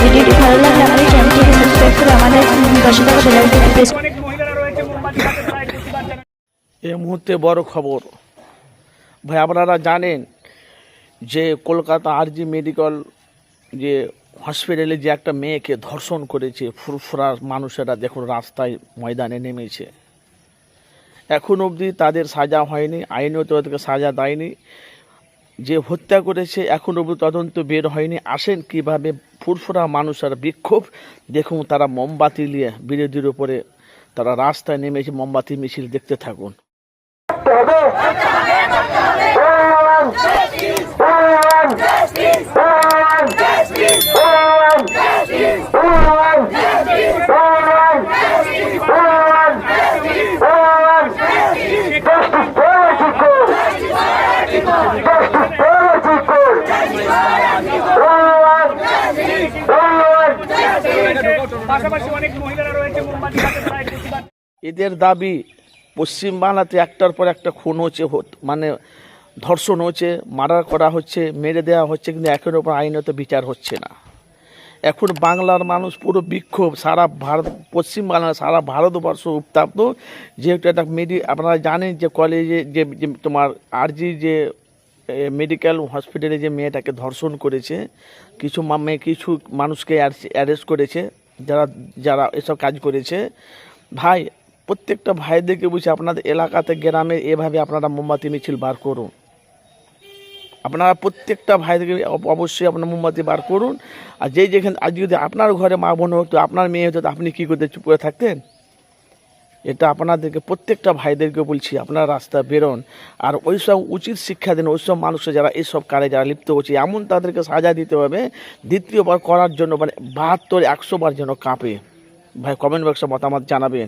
ভিডিওটি ভালো লাগলে আমাদের চ্যানেলটিকে সাবস্ক্রাইব করে আমাদের পাশে থাকা বেল আইকনটি প্রেস করুন। এই মুহূর্তে বড় খবর ভাই, আপনারা জানেন যে কলকাতা আরজি মেডিকেল যে হসপিটালে যে একটা মেয়েকে ধর্ষণ করেছে, ফুরফুরা মানুষেরা দেখুন রাস্তায় ময়দানে নেমেছে। এখন অবধি তাদের সাজা হয়নি, আইনও তাদেরকে সাজা দেয়নি। যে হত্যা করেছে এখন অবধি তদন্ত বের হয়নি। আসেন কিভাবে ফুরফুরা মানুষেরা বিক্ষোভ দেখুন, তারা মোমবাতি নিয়ে বিরোধীর উপরে তারা রাস্তায় নেমেছে, মোমবাতি মিছিল দেখতে থাকুন। এদের দাবি পশ্চিমবাংলাতে একটার পর একটা খুন হচ্ছে, মানে ধর্ষণ হচ্ছে, মার্ডার করা হচ্ছে, মেরে দেওয়া হচ্ছে, কিন্তু এখনও ওপর আইনত বিচার হচ্ছে না। এখন বাংলার মানুষ পুরো বিক্ষোভ, সারা ভারত, পশ্চিমবাংলা সারা ভারতবর্ষ উত্তাপ্ত। যেহেতু একটা আপনারা জানেন যে কলেজে যে তোমার আরজি যে মেডিকেল হসপিটালে যে মেয়েটাকে ধর্ষণ করেছে, কিছু মানুষকে অ্যারেস্ট করেছে যারা যারা এসব কাজ করেছে। ভাই, প্রত্যেকটা ভাইদেরকে বলছি, আপনাদের এলাকাতে গ্রামে এভাবে আপনারা মোমবাতি মিছিল বার করুন। আপনারা প্রত্যেকটা ভাইদেরকে অবশ্যই আপনার মোমবাতি বার করুন। আর যেখানে আজ যদি আপনার ঘরে মা বোন হতো, আপনার মেয়ে হতো, আপনি কী করতে চুপ করে থাকতেন? এটা আপনাদেরকে প্রত্যেকটা ভাইদেরকে বলছি, আপনারা রাস্তা বেরোন আর ওই সব উচিত শিক্ষা দিন। ওই সব মানুষের যারা এইসব কাজে যারা লিপ্ত হচ্ছে, এমন তাদেরকে সাজা দিতে হবে দ্বিতীয়বার করার জন্য, মানে 72-100 বার যেন কাঁপে। ভাই, কমেন্ট বক্সে মতামত জানাবেন।